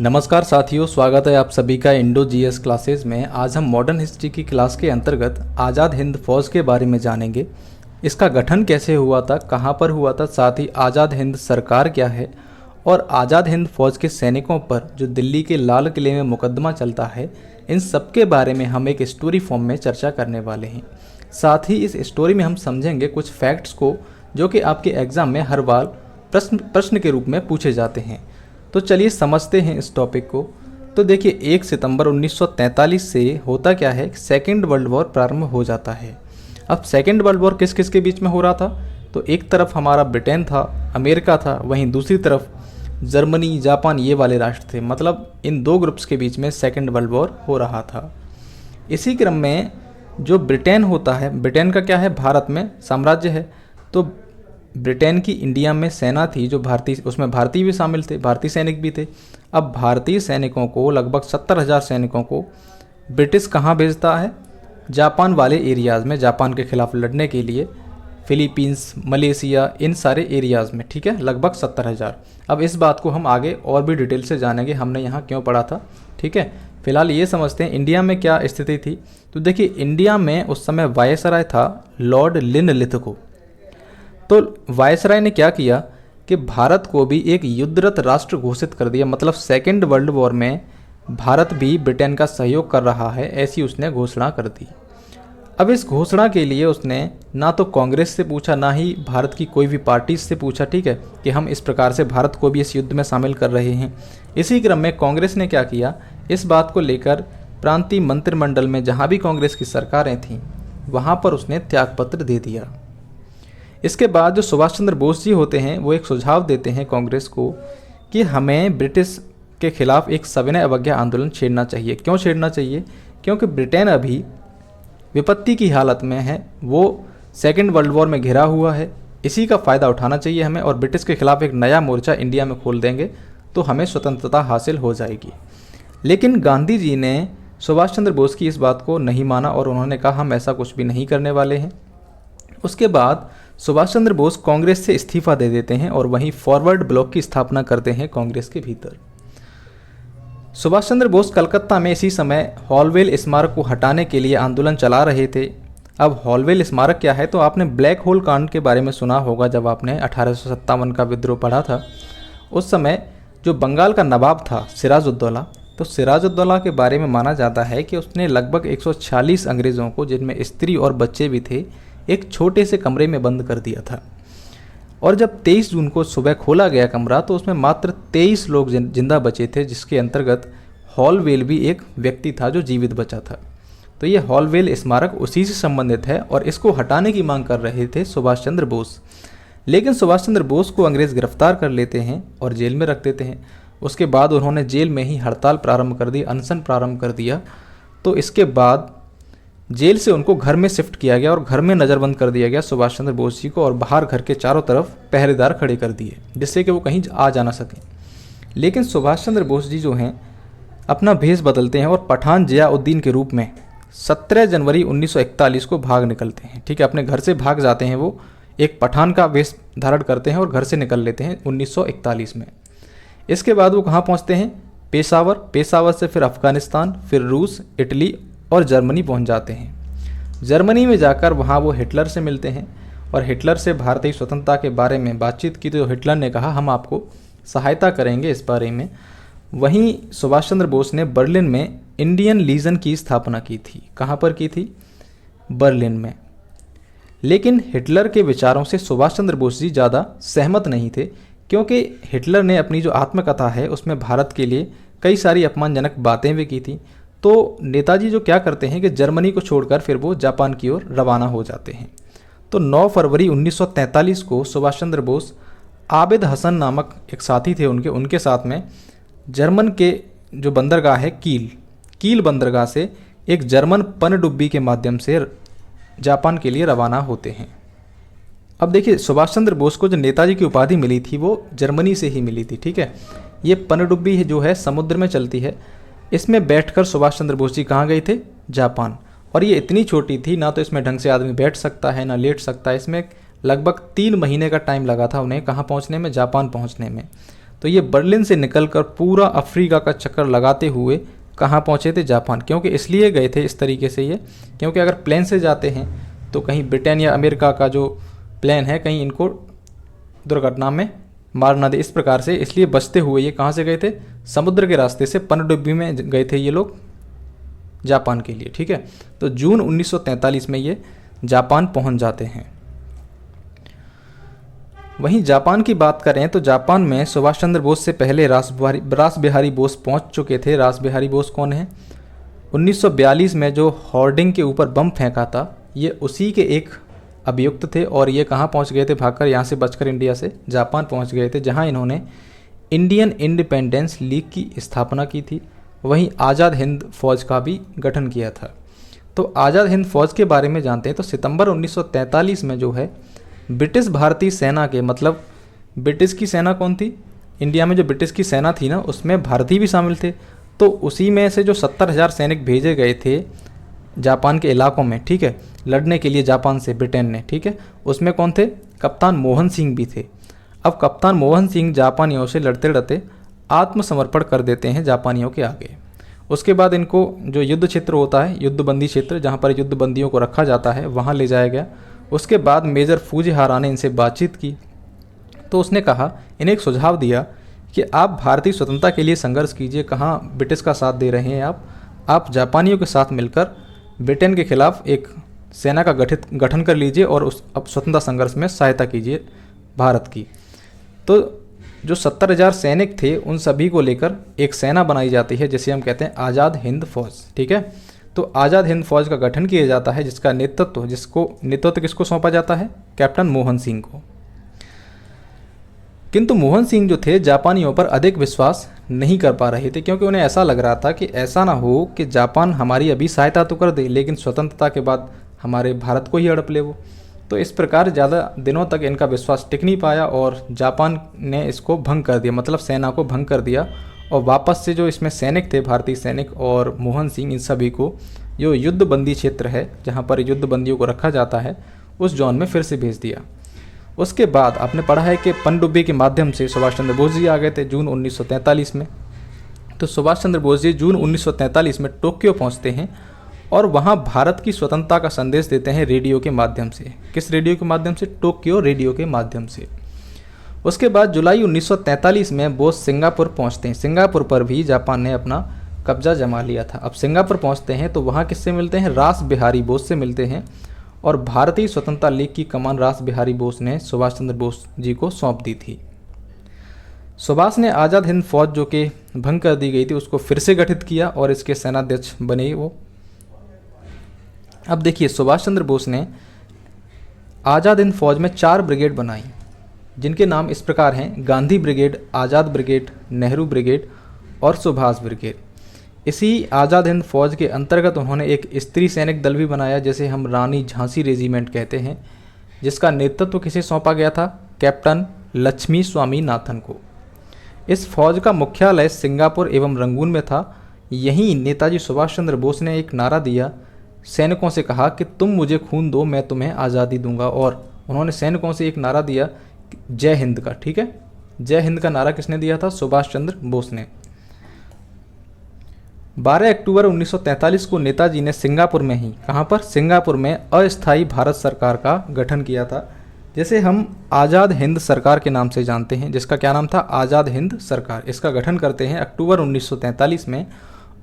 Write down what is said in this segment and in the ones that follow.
नमस्कार साथियों, स्वागत है आप सभी का इंडो जीएस क्लासेस में। आज हम मॉडर्न हिस्ट्री की क्लास के अंतर्गत आज़ाद हिंद फौज के बारे में जानेंगे। इसका गठन कैसे हुआ था, कहां पर हुआ था, साथ ही आज़ाद हिंद सरकार क्या है और आज़ाद हिंद फौज के सैनिकों पर जो दिल्ली के लाल किले में मुकदमा चलता है, इन सब के बारे में हम एक स्टोरी फॉर्म में चर्चा करने वाले हैं। साथ ही इस स्टोरी में हम समझेंगे कुछ फैक्ट्स को जो कि आपके एग्ज़ाम में हर बार प्रश्न के रूप में पूछे जाते हैं। तो चलिए समझते हैं इस टॉपिक को। तो देखिए, 1 सितंबर 1943 से होता क्या है, सेकेंड वर्ल्ड वॉर प्रारंभ हो जाता है। अब सेकेंड वर्ल्ड वॉर किस किस के बीच में हो रहा था? तो एक तरफ हमारा ब्रिटेन था, अमेरिका था, वहीं दूसरी तरफ जर्मनी, जापान, ये वाले राष्ट्र थे। मतलब इन दो ग्रुप्स के बीच में सेकेंड वर्ल्ड वॉर हो रहा था। इसी क्रम में जो ब्रिटेन होता है, ब्रिटेन का क्या है, भारत में साम्राज्य है। तो ब्रिटेन की इंडिया में सेना थी जो भारतीय, उसमें भारतीय भी शामिल थे, भारतीय सैनिक भी थे। अब भारतीय सैनिकों को, लगभग 70,000 सैनिकों को ब्रिटिश कहाँ भेजता है? जापान वाले एरियाज़ में, जापान के खिलाफ लड़ने के लिए। फिलीपींस, मलेशिया, इन सारे एरियाज़ में, ठीक है, लगभग 70,000। अब इस बात को हम आगे और भी डिटेल से जानेंगे, हमने यहाँ क्यों पढ़ा था, ठीक है। फिलहाल ये समझते हैं इंडिया में क्या स्थिति थी। तो देखिए, इंडिया में उस समय वायसराय था लॉर्ड लिनलिथ। तो वायसराय ने क्या किया कि भारत को भी एक युद्धरत राष्ट्र घोषित कर दिया। मतलब सेकेंड वर्ल्ड वॉर में भारत भी ब्रिटेन का सहयोग कर रहा है, ऐसी उसने घोषणा कर दी। अब इस घोषणा के लिए उसने ना तो कांग्रेस से पूछा, ना ही भारत की कोई भी पार्टी से पूछा, ठीक है, कि हम इस प्रकार से भारत को भी इस युद्ध में शामिल कर रहे हैं। इसी क्रम में कांग्रेस ने क्या किया, इस बात को लेकर प्रांतीय मंत्रिमंडल में जहाँ भी कांग्रेस की सरकारें थीं वहाँ पर उसने त्यागपत्र दे दिया। इसके बाद जो सुभाष चंद्र बोस जी होते हैं, वो एक सुझाव देते हैं कांग्रेस को कि हमें ब्रिटिश के खिलाफ एक सविनय अवज्ञा आंदोलन छेड़ना चाहिए। क्यों छेड़ना चाहिए? क्योंकि ब्रिटेन अभी विपत्ति की हालत में है, वो सेकेंड वर्ल्ड वॉर में घिरा हुआ है। इसी का फ़ायदा उठाना चाहिए हमें, और ब्रिटिश के खिलाफ एक नया मोर्चा इंडिया में खोल देंगे तो हमें स्वतंत्रता हासिल हो जाएगी। लेकिन गांधी जी ने सुभाष चंद्र बोस की इस बात को नहीं माना और उन्होंने कहा हम ऐसा कुछ भी नहीं करने वाले हैं। उसके बाद सुभाष चंद्र बोस कांग्रेस से इस्तीफा दे देते हैं और वहीं फॉरवर्ड ब्लॉक की स्थापना करते हैं कांग्रेस के भीतर। सुभाष चंद्र बोस कलकत्ता में इसी समय हॉलवेल स्मारक को हटाने के लिए आंदोलन चला रहे थे। अब हॉलवेल स्मारक क्या है? तो आपने ब्लैक होल कांड के बारे में सुना होगा जब आपने 1857 का विद्रोह पढ़ा था। उस समय जो बंगाल का नवाब था सिराजुद्दौला, तो सिराजुद्दौला के बारे में माना जाता है कि उसने लगभग 146 अंग्रेज़ों को, जिनमें स्त्री और बच्चे भी थे, एक छोटे से कमरे में बंद कर दिया था। और जब 23 जून को सुबह खोला गया कमरा तो उसमें मात्र 23 लोग जिंदा बचे थे, जिसके अंतर्गत हॉलवेल भी एक व्यक्ति था जो जीवित बचा था। तो ये हॉलवेल स्मारक उसी से संबंधित है और इसको हटाने की मांग कर रहे थे सुभाष चंद्र बोस। लेकिन सुभाष चंद्र बोस को अंग्रेज़ गिरफ्तार कर लेते हैं और जेल में रख देते हैं। उसके बाद उन्होंने जेल में ही हड़ताल प्रारंभ कर दी, अनशन प्रारंभ कर दिया। तो इसके बाद जेल से उनको घर में शिफ्ट किया गया और घर में नज़रबंद कर दिया गया सुभाष चंद्र बोस जी को, और बाहर घर के चारों तरफ पहरेदार खड़े कर दिए जिससे कि वो कहीं आ जा ना सकें। लेकिन सुभाष चंद्र बोस जी जो हैं अपना भेष बदलते हैं और पठान जियाउद्दीन के रूप में 17 जनवरी 1941 को भाग निकलते हैं। ठीक है, अपने घर से भाग जाते हैं, वो एक पठान का वेश धारण करते हैं और घर से निकल लेते हैं 1941 में। इसके बाद वो कहाँ पहुँचते हैं? पेशावर। पेशावर से फिर अफगानिस्तान, फिर रूस, इटली और जर्मनी पहुंच जाते हैं। जर्मनी में जाकर वहां वो हिटलर से मिलते हैं और हिटलर से भारतीय स्वतंत्रता के बारे में बातचीत की तो हिटलर ने कहा हम आपको सहायता करेंगे इस बारे में। वहीं सुभाष चंद्र बोस ने बर्लिन में इंडियन लीजन की स्थापना की थी। कहाँ पर की थी? बर्लिन में। लेकिन हिटलर के विचारों से सुभाष चंद्र बोस जी ज़्यादा सहमत नहीं थे, क्योंकि हिटलर ने अपनी जो आत्मकथा है उसमें भारत के लिए कई सारी अपमानजनक बातें भी की थी। तो नेताजी जो क्या करते हैं कि जर्मनी को छोड़कर फिर वो जापान की ओर रवाना हो जाते हैं। तो 9 फरवरी 1943 को सुभाष चंद्र बोस आबिद हसन नामक एक साथी थे उनके साथ में जर्मन के जो बंदरगाह है कील बंदरगाह से एक जर्मन पनडुब्बी के माध्यम से जापान के लिए रवाना होते हैं। अब देखिए, सुभाष चंद्र बोस को जो नेताजी की उपाधि मिली थी वो जर्मनी से ही मिली थी। ठीक है, ये पनडुब्बी जो है समुद्र में चलती है। इसमें बैठकर सुभाष चंद्र बोस जी कहाँ गए थे? जापान। और ये इतनी छोटी थी, ना तो इसमें ढंग से आदमी बैठ सकता है ना लेट सकता है। इसमें लगभग 3 महीने का टाइम लगा था उन्हें कहाँ पहुँचने में? जापान पहुँचने में। तो ये बर्लिन से निकलकर पूरा अफ्रीका का चक्कर लगाते हुए कहाँ पहुँचे थे? जापान। क्योंकि इसलिए गए थे इस तरीके से ये, क्योंकि अगर प्लेन से जाते हैं तो कहीं ब्रिटेन या अमेरिका का जो प्लेन है कहीं इनको दुर्घटना में मार ना दे, इस प्रकार से इसलिए बचते हुए ये कहाँ से गए थे? समुद्र के रास्ते से पनडुब्बी में गए थे ये लोग जापान के लिए। ठीक है, तो जून 1943 में ये जापान पहुंच जाते हैं। वहीं जापान की बात करें तो जापान में सुभाष चंद्र बोस से पहले रास बिहारी बोस पहुंच चुके थे। रास बिहारी बोस कौन है? 1942 में जो होर्डिंग के ऊपर बम फेंका था, ये उसी के एक अभियुक्त थे और ये कहाँ पहुंच गए थे? भागकर यहाँ से बचकर इंडिया से जापान पहुंच गए थे, जहाँ इन्होंने इंडियन इंडिपेंडेंस लीग की स्थापना की थी। वहीं आज़ाद हिंद फौज का भी गठन किया था। तो आज़ाद हिंद फौज के बारे में जानते हैं। तो सितंबर 1943 में जो है ब्रिटिश भारतीय सेना के, मतलब ब्रिटिश की सेना कौन थी? इंडिया में जो ब्रिटिश की सेना थी ना, उसमें भारतीय भी शामिल थे। तो उसी में से जो 70,000 सैनिक भेजे गए थे जापान के इलाकों में, ठीक है, लड़ने के लिए जापान से ब्रिटेन ने, ठीक है, उसमें कौन थे? कप्तान मोहन सिंह भी थे। अब कप्तान मोहन सिंह जापानियों से लड़ते लड़ते आत्मसमर्पण कर देते हैं जापानियों के आगे। उसके बाद इनको जो युद्ध क्षेत्र होता है, युद्धबंदी क्षेत्र, जहाँ पर युद्धबंदियों को रखा जाता है, वहाँ ले जाया गया। उसके बाद मेजर फूजिहारा ने इनसे बातचीत की तो उसने कहा, इन्हें एक सुझाव दिया कि आप भारतीय स्वतंत्रता के लिए संघर्ष कीजिए, कहाँ ब्रिटिश का साथ दे रहे हैं आप जापानियों के साथ मिलकर ब्रिटेन के खिलाफ एक सेना का गठन कर लीजिए और उस अब स्वतंत्रता संघर्ष में सहायता कीजिए भारत की। तो जो 70,000 सैनिक थे उन सभी को लेकर एक सेना बनाई जाती है जिसे हम कहते हैं आज़ाद हिंद फौज। ठीक है, तो आज़ाद हिंद फौज का गठन किया जाता है, जिसका नेतृत्व किसको सौंपा जाता है? कैप्टन मोहन सिंह को। किंतु मोहन सिंह जो थे जापानियों पर अधिक विश्वास नहीं कर पा रहे थे, क्योंकि उन्हें ऐसा लग रहा था कि ऐसा ना हो कि जापान हमारी अभी सहायता तो कर दे लेकिन स्वतंत्रता के बाद हमारे भारत को ही हड़प ले वो। तो इस प्रकार ज़्यादा दिनों तक इनका विश्वास टिक नहीं पाया और जापान ने इसको भंग कर दिया, मतलब सेना को भंग कर दिया। और वापस से जो इसमें सैनिक थे, भारतीय सैनिक और मोहन सिंह, इन सभी को जो युद्धबंदी क्षेत्र है जहाँ पर युद्धबंदियों को रखा जाता है, उस जोन में फिर से भेज दिया। उसके बाद आपने पढ़ा है कि पनडुब्बी के माध्यम से सुभाष चंद्र बोस जी आ गए थे जून 1943 में। तो सुभाष चंद्र बोस जी जून 1943 में टोक्यो पहुंचते हैं और वहां भारत की स्वतंत्रता का संदेश देते हैं रेडियो के माध्यम से। किस रेडियो के माध्यम से? टोक्यो रेडियो के माध्यम से। उसके बाद जुलाई 1943 में बोस सिंगापुर पहुंचते हैं। सिंगापुर पर भी जापान ने अपना कब्जा जमा लिया था। अब सिंगापुर पहुंचते हैं तो वहाँ किससे मिलते हैं? रास बिहारी बोस से मिलते हैं और भारतीय स्वतंत्रता लीग की कमान रास बिहारी बोस ने सुभाष चंद्र बोस जी को सौंप दी थी। सुभाष ने आज़ाद हिंद फौज जो कि भंग कर दी गई थी उसको फिर से गठित किया और इसके सेनाध्यक्ष बने वो। अब देखिए, सुभाष चंद्र बोस ने आज़ाद हिंद फौज में 4 ब्रिगेड बनाई, जिनके नाम इस प्रकार हैं: गांधी ब्रिगेड, आज़ाद ब्रिगेड, नेहरू ब्रिगेड और सुभाष ब्रिगेड। इसी आज़ाद हिंद फौज के अंतर्गत उन्होंने एक स्त्री सैनिक दल भी बनाया, जैसे हम रानी झांसी रेजिमेंट कहते हैं, जिसका नेतृत्व किसे सौंपा गया था? कैप्टन लक्ष्मी स्वामीनाथन को। इस फौज का मुख्यालय सिंगापुर एवं रंगून में था। यहीं नेताजी सुभाष चंद्र बोस ने एक नारा दिया, सैनिकों से कहा कि तुम मुझे खून दो, मैं तुम्हें आज़ादी दूंगा। और उन्होंने सैनिकों से एक नारा दिया जय हिंद का। ठीक है, जय हिंद का नारा किसने दिया था? सुभाष चंद्र बोस ने। 12 अक्टूबर 1943 को नेताजी ने सिंगापुर में ही, कहाँ पर? सिंगापुर में अस्थायी भारत सरकार का गठन किया था, जिसे हम आज़ाद हिंद सरकार के नाम से जानते हैं, जिसका क्या नाम था? आज़ाद हिंद सरकार। इसका गठन करते हैं अक्टूबर 1943 में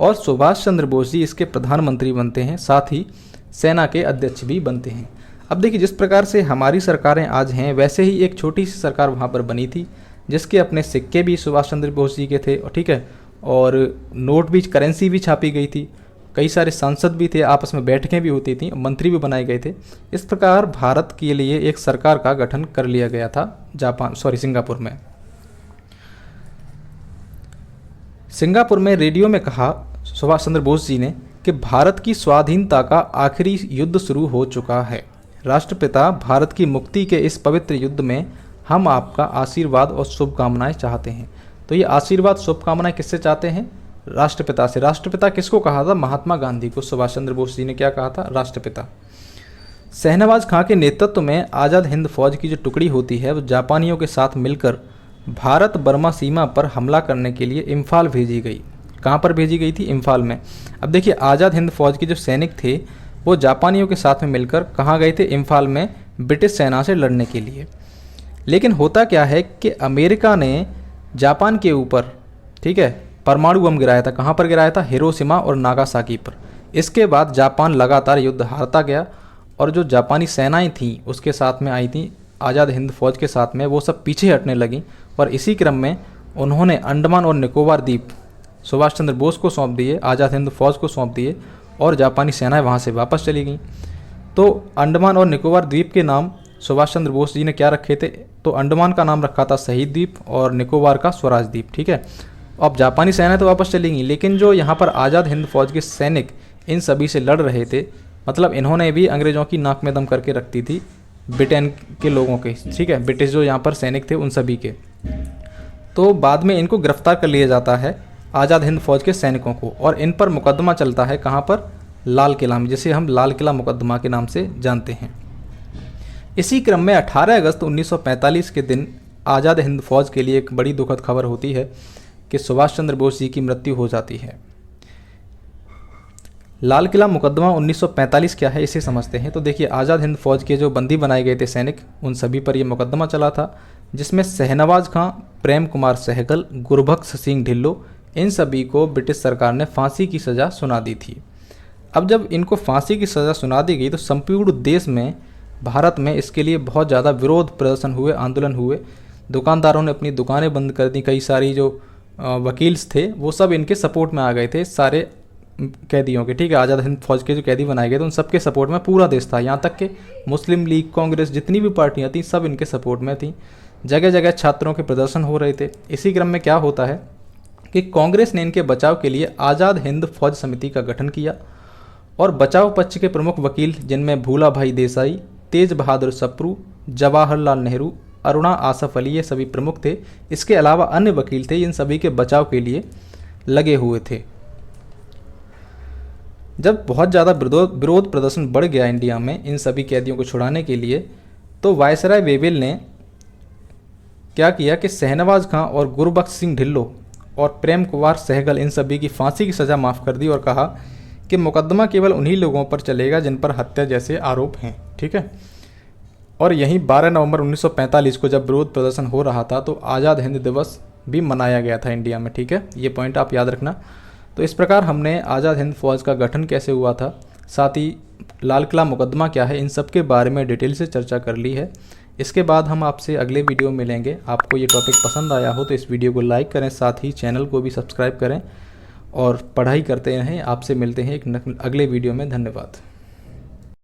और सुभाष चंद्र बोस जी इसके प्रधानमंत्री बनते हैं, साथ ही सेना के अध्यक्ष भी बनते हैं। अब देखिए, जिस प्रकार से हमारी सरकारें आज हैं वैसे ही एक छोटी सी सरकार वहाँ पर बनी थी, जिसके अपने सिक्के भी सुभाष चंद्र बोस जी के थे, और ठीक है, और नोट भी, करेंसी भी छापी गई थी। कई सारे सांसद भी थे, आपस में बैठकें भी होती थी, मंत्री भी बनाए गए थे। इस प्रकार भारत के लिए एक सरकार का गठन कर लिया गया था सिंगापुर में। सिंगापुर में रेडियो में कहा सुभाष चंद्र बोस जी ने कि भारत की स्वाधीनता का आखिरी युद्ध शुरू हो चुका है। राष्ट्रपिता, भारत की मुक्ति के इस पवित्र युद्ध में हम आपका आशीर्वाद और शुभकामनाएं चाहते हैं। तो ये आशीर्वाद, शुभकामनाएं किससे चाहते हैं? राष्ट्रपिता से। राष्ट्रपिता किसको कहा था? महात्मा गांधी को सुभाष चंद्र बोस जी ने क्या कहा था? राष्ट्रपिता। शहनवाज खां के नेतृत्व में आज़ाद हिंद फौज की जो टुकड़ी होती है वो जापानियों के साथ मिलकर भारत बर्मा सीमा पर हमला करने के लिए इम्फाल भेजी गई। कहाँ पर भेजी गई थी? इम्फाल में। अब देखिए, आज़ाद हिंद फौज के जो सैनिक थे वो जापानियों के साथ में मिलकर कहाँ गए थे? इम्फाल में ब्रिटिश सेना से लड़ने के लिए। लेकिन होता क्या है कि अमेरिका ने जापान के ऊपर, ठीक है, परमाणु बम गिराया था। कहाँ पर गिराया था? हिरोशिमा और नागासाकी पर। इसके बाद जापान लगातार युद्ध हारता गया और जो जापानी सेनाएं थीं उसके साथ में आई थी आज़ाद हिंद फौज के साथ में, वो सब पीछे हटने लगी और इसी क्रम में उन्होंने अंडमान और निकोबार द्वीप सुभाष चंद्र बोस को सौंप दिए, आज़ाद हिंद फौज को सौंप दिए और जापानी सेनाएं वहाँ से वापस चली गईं। तो अंडमान और निकोबार द्वीप के नाम सुभाष चंद्र बोस जी ने क्या रखे थे? तो अंडमान का नाम रखा था शहीद द्वीप और निकोबार का स्वराज द्वीप, ठीक है। अब जापानी सेनाएं तो वापस चली गई, लेकिन जो यहाँ पर आज़ाद हिंद फौज के सैनिक इन सभी से लड़ रहे थे, मतलब इन्होंने भी अंग्रेज़ों की नाक में दम करके रखती थी ब्रिटेन के लोगों के, ठीक है, ब्रिटिश जो यहाँ पर सैनिक थे उन सभी के। तो बाद में इनको गिरफ्तार कर लिया जाता है आज़ाद हिंद फौज के सैनिकों को और इन पर मुकदमा चलता है। कहाँ पर? लाल किला में, जिसे हम लाल किला मुकदमा के नाम से जानते हैं। इसी क्रम में 18 अगस्त 1945 के दिन आज़ाद हिंद फौज के लिए एक बड़ी दुखद खबर होती है कि सुभाष चंद्र बोस जी की मृत्यु हो जाती है। लाल किला मुकदमा 1945 क्या है, इसे समझते हैं। तो देखिए, आज़ाद हिंद फौज के जो बंदी बनाए गए थे सैनिक, उन सभी पर यह मुकदमा चला था, जिसमें शहनवाज खां, प्रेम कुमार सहगल, गुरबख्श सिंह ढिल्लो, इन सभी को ब्रिटिश सरकार ने फांसी की सज़ा सुना दी थी। अब जब इनको फांसी की सज़ा सुना दी गई तो संपूर्ण देश में, भारत में इसके लिए बहुत ज़्यादा विरोध प्रदर्शन हुए, आंदोलन हुए। दुकानदारों ने अपनी दुकानें बंद कर दी, कई सारी जो वकील्स थे वो सब इनके सपोर्ट में आ गए थे, सारे कैदियों के, ठीक है, आज़ाद हिंद फौज के जो कैदी बनाए गए थे उन सबके सपोर्ट में पूरा देश था। यहाँ तक कि मुस्लिम लीग, कांग्रेस, जितनी भी पार्टियाँ थीं सब इनके सपोर्ट में थीं। जगह जगह छात्रों के प्रदर्शन हो रहे थे। इसी क्रम में क्या होता है कि कांग्रेस ने इनके बचाव के लिए आज़ाद हिंद फौज समिति का गठन किया और बचाव पक्ष के प्रमुख वकील, जिनमें भूला भाई देसाई, तेज बहादुर सप्रू, जवाहरलाल नेहरू, अरुणा आसफ अली, ये सभी प्रमुख थे। इसके अलावा अन्य वकील थे, इन सभी के बचाव के लिए लगे हुए थे। जब बहुत ज़्यादा विरोध प्रदर्शन बढ़ गया इंडिया में इन सभी कैदियों को छुड़ाने के लिए, तो वायसराय वेवेल ने क्या किया कि शहनवाज खां और गुरबख्श सिंह ढिल्लो और प्रेम कुमार सहगल, इन सभी की फांसी की सज़ा माफ़ कर दी और कहा कि मुकदमा केवल उन्हीं लोगों पर चलेगा जिन पर हत्या जैसे आरोप हैं, ठीक है। और यहीं 12 नवंबर 1945 को जब विरोध प्रदर्शन हो रहा था तो आज़ाद हिंद दिवस भी मनाया गया था इंडिया में, ठीक है, ये पॉइंट आप याद रखना। तो इस प्रकार हमने आज़ाद हिंद फौज का गठन कैसे हुआ था, साथ ही लाल किला मुकदमा क्या है, इन सब के बारे में डिटेल से चर्चा कर ली है। इसके बाद हम आपसे अगले वीडियो में मिलेंगे। आपको ये टॉपिक पसंद आया हो तो इस वीडियो को लाइक करें, साथ ही चैनल को भी सब्सक्राइब करें और पढ़ाई करते रहें। आपसे मिलते हैं एक अगले वीडियो में। धन्यवाद।